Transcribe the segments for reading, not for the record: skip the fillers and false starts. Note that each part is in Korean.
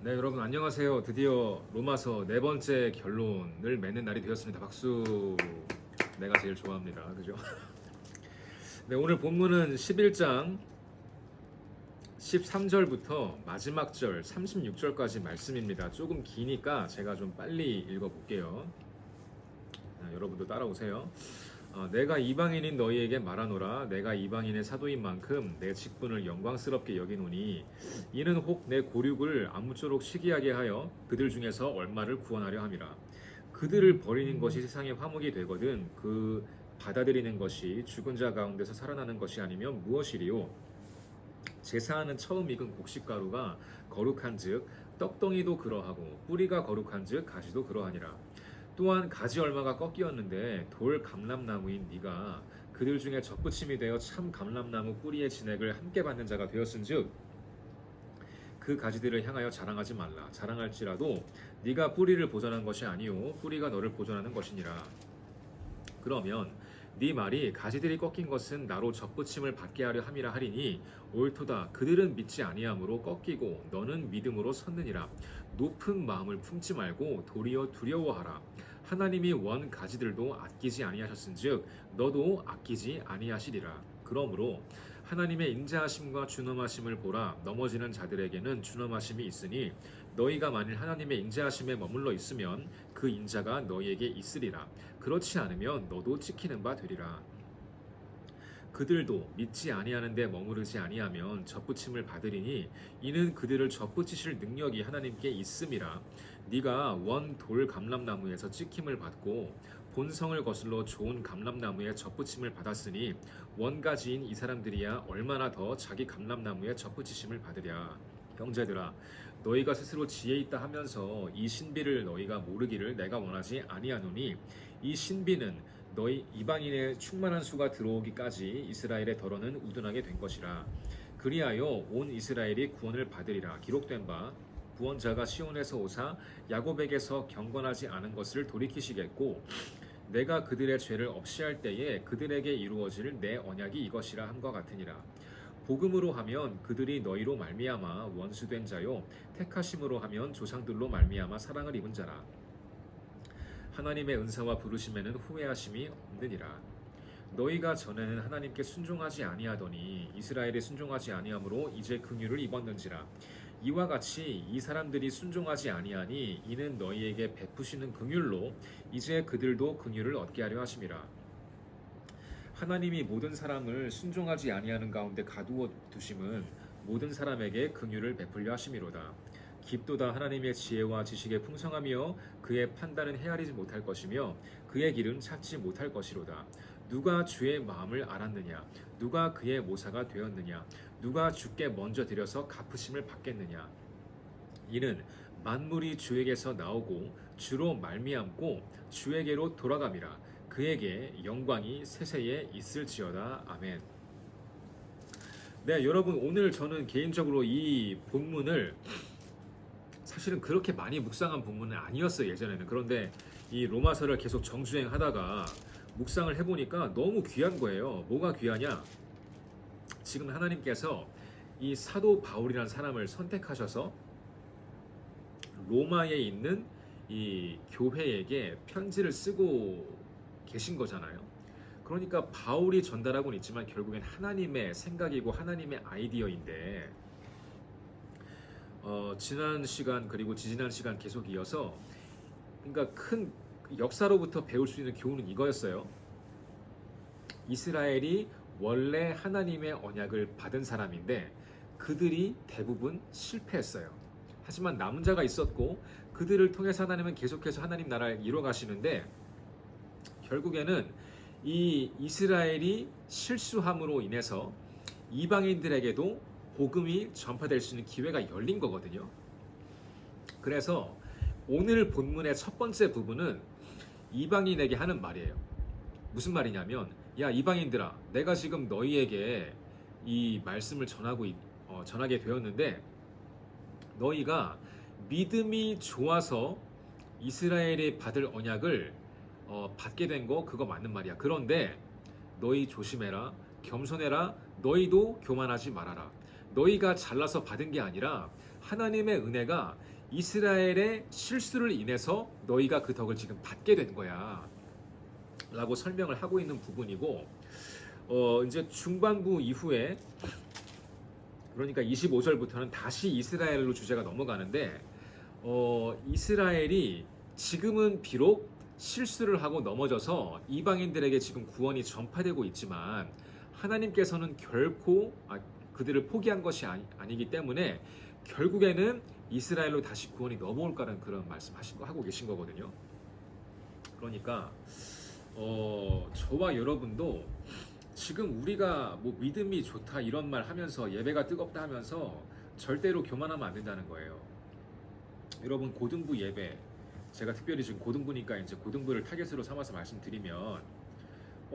네, 여러분 안녕하세요. 드디어 로마서 네 번째 결론을 맺는 날이 되었습니다. 박수. 내가 제일 좋아합니다. 그죠? 네, 오늘 본문은 11장 13절부터 마지막 절 36절까지 말씀입니다. 조금 기니까 제가 좀 빨리 읽어볼게요. 여러분도 따라오세요. 내가 이방인인 너희에게 말하노라. 내가 이방인의 사도인 만큼 내 직분을 영광스럽게 여기노니 이는 혹 내 고륙을 아무쪼록 시기하게 하여 그들 중에서 얼마를 구원하려 함이라. 그들을 버리는 것이 세상의 화목이 되거든 그 받아들이는 것이 죽은 자 가운데서 살아나는 것이 아니면 무엇이리요. 제사하는 처음 익은 곡식가루가 거룩한즉 떡덩이도 그러하고 뿌리가 거룩한즉 가지도 그러하니라. 또한 가지 얼마가 꺾이었는데 돌 감람나무인 네가 그들 중에 접붙임이 되어 참 감람나무 뿌리의 진액을 함께 받는 자가 되었은즉 그 가지들을 향하여 자랑하지 말라. 자랑할지라도 네가 뿌리를 보존한 것이 아니요 뿌리가 너를 보존하는 것이니라. 그러면 네 말이 가지들이 꺾인 것은 나로 접붙임을 받게 하려 함이라 하리니 옳도다. 그들은 믿지 아니함으로 꺾이고 너는 믿음으로 섰느니라. 높은 마음을 품지 말고 도리어 두려워하라. 하나님이 원 가지들도 아끼지 아니하셨은즉 너도 아끼지 아니하시리라. 그러므로 하나님의 인자하심과 준엄하심을 보라. 넘어지는 자들에게는 준엄하심이 있으니 너희가 만일 하나님의 인자하심에 머물러 있으면 그 인자가 너희에게 있으리라. 그렇지 않으면 너도 찍히는 바 되리라. 그들도 믿지 아니하는데 머무르지 아니하면 접붙임을 받으리니 이는 그들을 접붙이실 능력이 하나님께 있음이라. 네가 원 돌 감람나무에서 찍힘을 받고 본성을 거슬러 좋은 감람나무에 접붙임을 받았으니 원가지인 이 사람들이야 얼마나 더 자기 감람나무에 접붙이심을 받으랴. 형제들아, 너희가 스스로 지혜 있다 하면서 이 신비를 너희가 모르기를 내가 원하지 아니하노니 이 신비는 너희 이방인의 충만한 수가 들어오기까지 이스라엘의 덜어는 우둔하게 된 것이라. 그리하여 온 이스라엘이 구원을 받으리라. 기록된 바 구원자가 시온에서 오사 야곱에게서 경건하지 않은 것을 돌이키시겠고 내가 그들의 죄를 없이 할 때에 그들에게 이루어질 내 언약이 이것이라 함과 같으니라. 복음으로 하면 그들이 너희로 말미암아 원수된 자요 택하심으로 하면 조상들로 말미암아 사랑을 입은 자라. 하나님의 은사와 부르심에는 후회하심이 없느니라. 너희가 전에는 하나님께 순종하지 아니하더니 이스라엘에 순종하지 아니하므로 이제 긍휼을 입었는지라. 이와 같이 이 사람들이 순종하지 아니하니 이는 너희에게 베푸시는 긍휼로 이제 그들도 긍휼을 얻게 하려 하심이라. 하나님이 모든 사람을 순종하지 아니하는 가운데 가두어 두심은 모든 사람에게 긍휼을 베풀려 하심이로다. 깊도다. 하나님의 지혜와 지식의 풍성하며 그의 판단은 헤아리지 못할 것이며 그의 길은 찾지 못할 것이로다. 누가 주의 마음을 알았느냐? 누가 그의 모사가 되었느냐? 누가 주께 먼저 드려서 갚으심을 받겠느냐? 이는 만물이 주에게서 나오고 주로 말미암고 주에게로 돌아감이라. 그에게 영광이 세세에 있을지어다. 아멘. 네, 여러분, 오늘 저는 개인적으로 이 본문을 사실은 그렇게 많이 묵상한 본문은 아니었어요, 예전에는. 그런데 이 로마서를 계속 정주행하다가 묵상을 해보니까 너무 귀한 거예요. 뭐가 귀하냐? 지금 하나님께서 이 사도 바울이라는 사람을 선택하셔서 로마에 있는 이 교회에게 편지를 쓰고 계신 거잖아요. 그러니까 바울이 전달하고는 있지만 결국엔 하나님의 생각이고 하나님의 아이디어인데 지난 시간 그리고 지지난 시간 계속 이어서 그러니까 큰 역사로부터 배울 수 있는 교훈은 이거였어요. 이스라엘이 원래 하나님의 언약을 받은 사람인데 그들이 대부분 실패했어요. 하지만 남은 자가 있었고 그들을 통해서 하나님은 계속해서 하나님 나라를 이뤄 가시는데 결국에는 이 이스라엘이 실수함으로 인해서 이방인들에게도 복음이 전파될 수 있는 기회가 열린 거거든요. 그래서 오늘 본문의 첫 번째 부분은 이방인에게 하는 말이에요. 무슨 말이냐면, 야 이방인들아, 내가 지금 너희에게 이 말씀을 전하게 되었는데 너희가 믿음이 좋아서 이스라엘이 받을 언약을 받게 된 거 그거 맞는 말이야. 그런데 너희 조심해라, 겸손해라, 너희도 교만하지 말아라. 너희가 잘나서 받은 게 아니라 하나님의 은혜가 이스라엘의 실수를 인해서 너희가 그 덕을 지금 받게 된 거야 라고 설명을 하고 있는 부분이고, 이제 중반부 이후에 그러니까 25절부터는 다시 이스라엘로 주제가 넘어가는데, 이스라엘이 지금은 비록 실수를 하고 넘어져서 이방인들에게 지금 구원이 전파되고 있지만 하나님께서는 결코 그들을 포기한 것이 아니기 때문에 결국에는 이스라엘로 다시 구원이 넘어올 거라는 그런 하고 계신 거거든요. 그러니까 저와 여러분도 지금 우리가 뭐 믿음이 좋다 이런 말 하면서 예배가 뜨겁다 하면서 절대로 교만하면 안 된다는 거예요. 여러분, 고등부 예배, 제가 특별히 지금 고등부니까 이제 고등부를 타겟으로 삼아서 말씀드리면,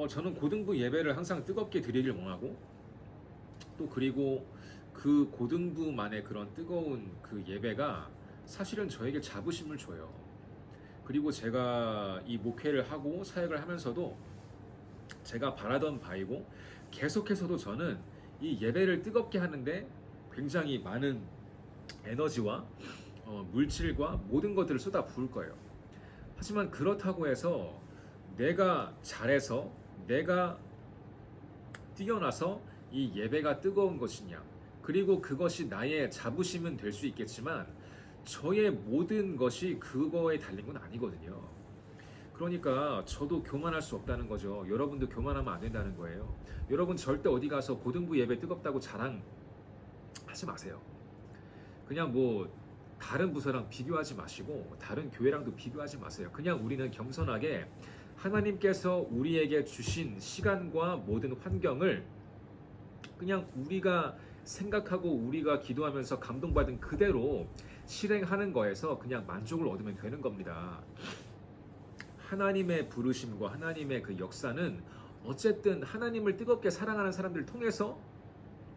저는 고등부 예배를 항상 뜨겁게 드리길 원하고, 또 그리고 그 고등부만의 그런 뜨거운 그 예배가 사실은 저에게 자부심을 줘요. 그리고 제가 이 목회를 하고 사역을 하면서도 제가 바라던 바이고, 계속해서도 저는 이 예배를 뜨겁게 하는데 굉장히 많은 에너지와 물질과 모든 것들을 쏟아 부을 거예요. 하지만 그렇다고 해서 내가 잘해서, 내가 뛰어나서 이 예배가 뜨거운 것이냐, 그리고 그것이 나의 자부심은 될 수 있겠지만 저의 모든 것이 그거에 달린 건 아니거든요. 그러니까 저도 교만할 수 없다는 거죠. 여러분도 교만하면 안 된다는 거예요. 여러분 절대 어디 가서 고등부 예배 뜨겁다고 자랑하지 마세요. 그냥 뭐 다른 부서랑 비교하지 마시고 다른 교회랑도 비교하지 마세요. 그냥 우리는 겸손하게 하나님께서 우리에게 주신 시간과 모든 환경을 그냥 우리가 생각하고 우리가 기도하면서 감동받은 그대로 실행하는 거에서 그냥 만족을 얻으면 되는 겁니다. 하나님의 부르심과 하나님의 그 역사는 어쨌든 하나님을 뜨겁게 사랑하는 사람들을 통해서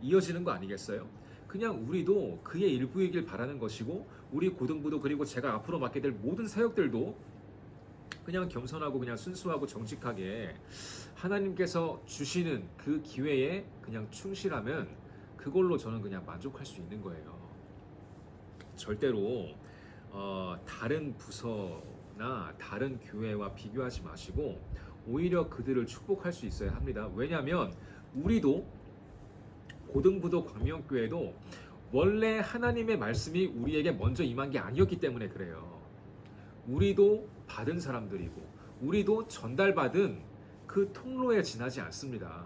이어지는 거 아니겠어요? 그냥 우리도 그의 일부이길 바라는 것이고, 우리 고등부도 그리고 제가 앞으로 맡게 될 모든 사역들도 그냥 겸손하고 그냥 순수하고 정직하게 하나님께서 주시는 그 기회에 그냥 충실하면 그걸로 저는 그냥 만족할 수 있는 거예요. 절대로 다른 부서나 다른 교회와 비교하지 마시고 오히려 그들을 축복할 수 있어야 합니다. 왜냐하면 우리도 고등부도 광명교회도 원래 하나님의 말씀이 우리에게 먼저 임한 게 아니었기 때문에 그래요. 우리도 받은 사람들이고 우리도 전달받은 그 통로에 지나지 않습니다.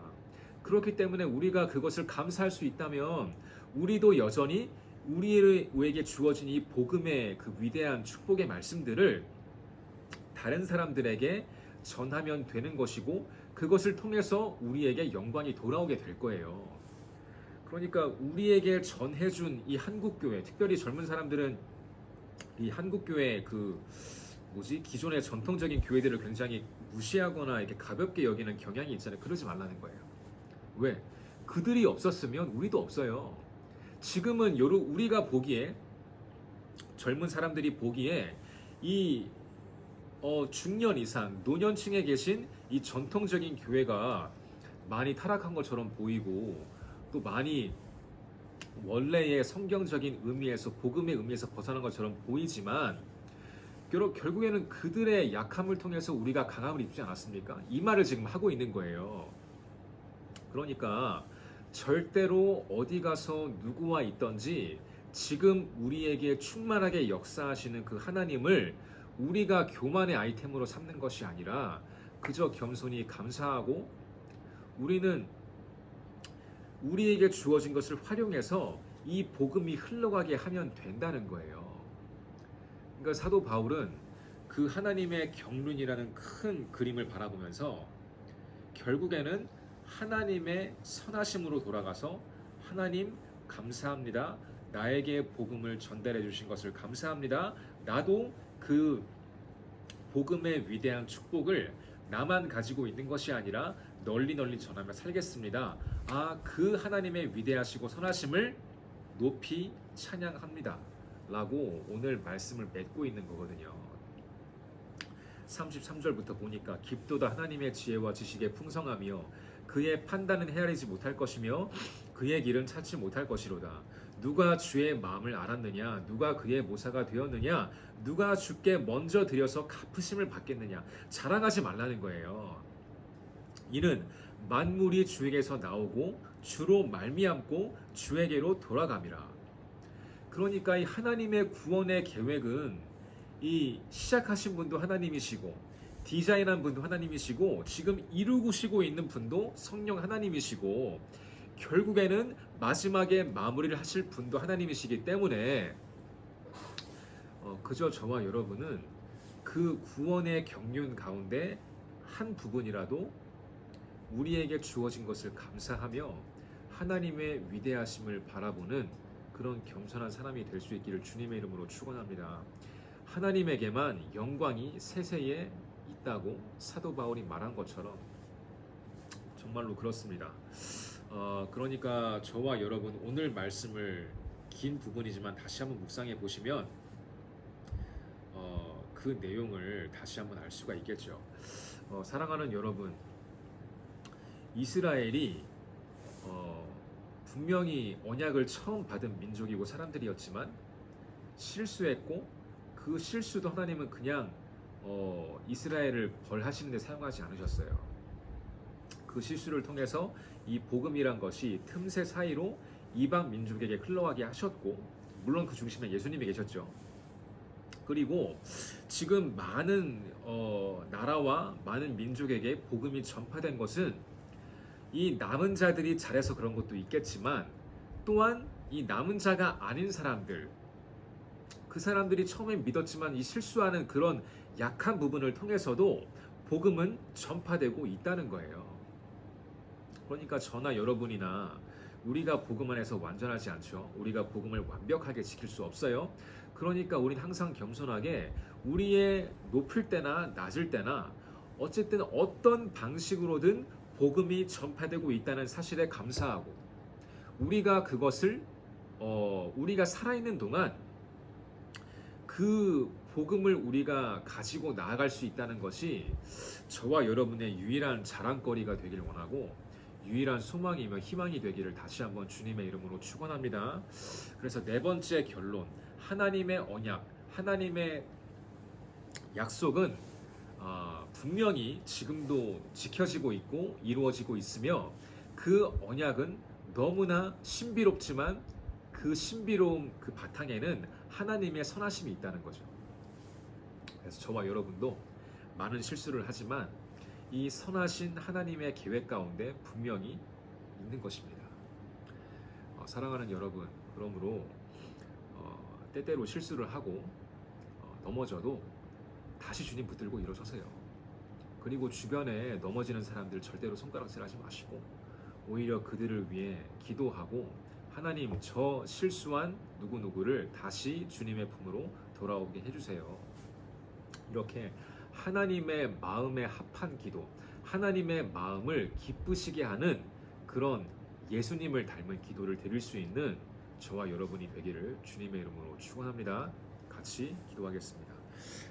그렇기 때문에 우리가 그것을 감사할 수 있다면 우리도 여전히 우리에게 주어진 이 복음의 그 위대한 축복의 말씀들을 다른 사람들에게 전하면 되는 것이고, 그것을 통해서 우리에게 영광이 돌아오게 될 거예요. 그러니까 우리에게 전해준 이 한국교회, 특별히 젊은 사람들은 이 한국교회 기존의 전통적인 교회들을 굉장히 무시하거나 이렇게 가볍게 여기는 경향이 있잖아요. 그러지 말라는 거예요. 왜? 그들이 없었으면 우리도 없어요. 지금은 우리가 보기에, 젊은 사람들이 보기에 이 중년 이상, 노년층에 계신 이 전통적인 교회가 많이 타락한 것처럼 보이고, 또 많이 원래의 성경적인 의미에서, 복음의 의미에서 벗어난 것처럼 보이지만, 결국에는 그들의 약함을 통해서 우리가 강함을 입지 않았습니까? 이 말을 지금 하고 있는 거예요. 그러니까 절대로 어디 가서 누구와 있든지 지금 우리에게 충만하게 역사하시는 그 하나님을 우리가 교만의 아이템으로 삼는 것이 아니라 그저 겸손히 감사하고, 우리는 우리에게 주어진 것을 활용해서 이 복음이 흘러가게 하면 된다는 거예요. 그러니까 사도 바울은 그 하나님의 경륜이라는 큰 그림을 바라보면서 결국에는 하나님의 선하심으로 돌아가서, 하나님 감사합니다. 나에게 복음을 전달해 주신 것을 감사합니다. 나도 그 복음의 위대한 축복을 나만 가지고 있는 것이 아니라 널리 전하며 살겠습니다. 그 하나님의 위대하시고 선하심을 높이 찬양합니다. 라고 오늘 말씀을 맺고 있는 거거든요. 33절부터 보니까 깊도다 하나님의 지혜와 지식의 풍성하며 그의 판단은 헤아리지 못할 것이며 그의 길은 찾지 못할 것이로다. 누가 주의 마음을 알았느냐? 누가 그의 모사가 되었느냐? 누가 주께 먼저 드려서 갚으심을 받겠느냐? 자랑하지 말라는 거예요. 이는 만물이 주에게서 나오고 주로 말미암고 주에게로 돌아감이라. 그러니까 이 하나님의 구원의 계획은 이 시작하신 분도 하나님이시고 디자인한 분도 하나님이시고 지금 이루시고 있는 분도 성령 하나님이시고 결국에는 마지막에 마무리를 하실 분도 하나님이시기 때문에 그저 저와 여러분은 그 구원의 경륜 가운데 한 부분이라도 우리에게 주어진 것을 감사하며 하나님의 위대하심을 바라보는 그런 겸손한 사람이 될 수 있기를 주님의 이름으로 축원합니다. 하나님에게만 영광이 세세에 있다고 사도 바울이 말한 것처럼 정말로 그렇습니다. 그러니까 저와 여러분 오늘 말씀을 긴 부분이지만 다시 한번 묵상해 보시면 그 내용을 다시 한번 알 수가 있겠죠. 사랑하는 여러분, 이스라엘이 분명히 언약을 처음 받은 민족이고 사람들이었지만 실수했고 그 실수도 하나님은 그냥 이스라엘을 벌하시는 데 사용하지 않으셨어요. 그 실수를 통해서 이 복음이란 것이 틈새 사이로 이방 민족에게 흘러가게 하셨고 물론 그 중심에 예수님이 계셨죠. 그리고 지금 많은 나라와 많은 민족에게 복음이 전파된 것은 이 남은 자들이 잘해서 그런 것도 있겠지만 또한 이 남은 자가 아닌 사람들, 그 사람들이 처음에 믿었지만 이 실수하는 그런 약한 부분을 통해서도 복음은 전파되고 있다는 거예요. 그러니까 저나 여러분이나 우리가 복음 안에서 완전하지 않죠. 우리가 복음을 완벽하게 지킬 수 없어요. 그러니까 우리는 항상 겸손하게 우리의 높을 때나 낮을 때나 어쨌든 어떤 방식으로든 복음이 전파되고 있다는 사실에 감사하고 우리가 그것을 우리가 살아있는 동안 그 복음을 우리가 가지고 나아갈 수 있다는 것이 저와 여러분의 유일한 자랑거리가 되길 원하고 유일한 소망이며 희망이 되기를 다시 한번 주님의 이름으로 축원합니다. 그래서 네 번째 결론, 하나님의 언약, 하나님의 약속은 분명히 지금도 지켜지고 있고 이루어지고 있으며 그 언약은 너무나 신비롭지만 그 신비로움 그 바탕에는 하나님의 선하심이 있다는 거죠. 그래서 저와 여러분도 많은 실수를 하지만 이 선하신 하나님의 계획 가운데 분명히 있는 것입니다. 사랑하는 여러분, 그러므로 때때로 실수를 하고 넘어져도 다시 주님 붙들고 일어서세요. 그리고 주변에 넘어지는 사람들 절대로 손가락질하지 마시고 오히려 그들을 위해 기도하고 하나님 저 실수한 누구누구를 다시 주님의 품으로 돌아오게 해주세요. 이렇게 하나님의 마음에 합한 기도, 하나님의 마음을 기쁘시게 하는 그런 예수님을 닮은 기도를 드릴 수 있는 저와 여러분이 되기를 주님의 이름으로 축원합니다. 같이 기도하겠습니다.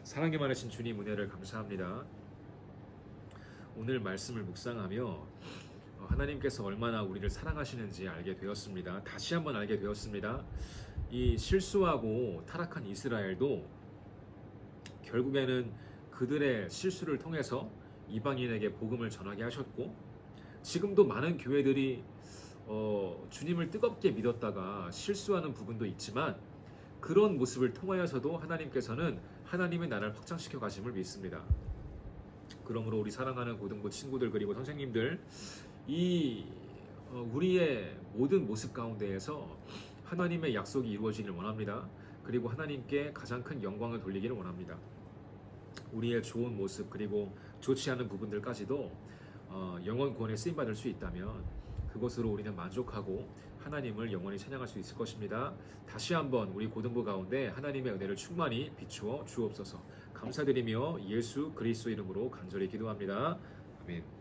사랑이 많으신 주님 은혜를 감사합니다. 오늘 말씀을 묵상하며 하나님께서 얼마나 우리를 사랑하시는지 알게 되었습니다. 다시 한번 알게 되었습니다. 이 실수하고 타락한 이스라엘도 결국에는 그들의 실수를 통해서 이방인에게 복음을 전하게 하셨고 지금도 많은 교회들이 주님을 뜨겁게 믿었다가 실수하는 부분도 있지만 그런 모습을 통하여서도 하나님께서는 하나님의 나라를 확장시켜 가심을 믿습니다. 그러므로 우리 사랑하는 고등부 친구들 그리고 선생님들 우리의 모든 모습 가운데에서 하나님의 약속이 이루어지기를 원합니다. 그리고 하나님께 가장 큰 영광을 돌리기를 원합니다. 우리의 좋은 모습 그리고 좋지 않은 부분들까지도 영원 구원에 쓰임받을 수 있다면 그것으로 우리는 만족하고 하나님을 영원히 찬양할 수 있을 것입니다. 다시 한번 우리 고등부 가운데 하나님의 은혜를 충만히 비추어 주옵소서. 감사드리며 예수 그리스도 이름으로 간절히 기도합니다. 아멘.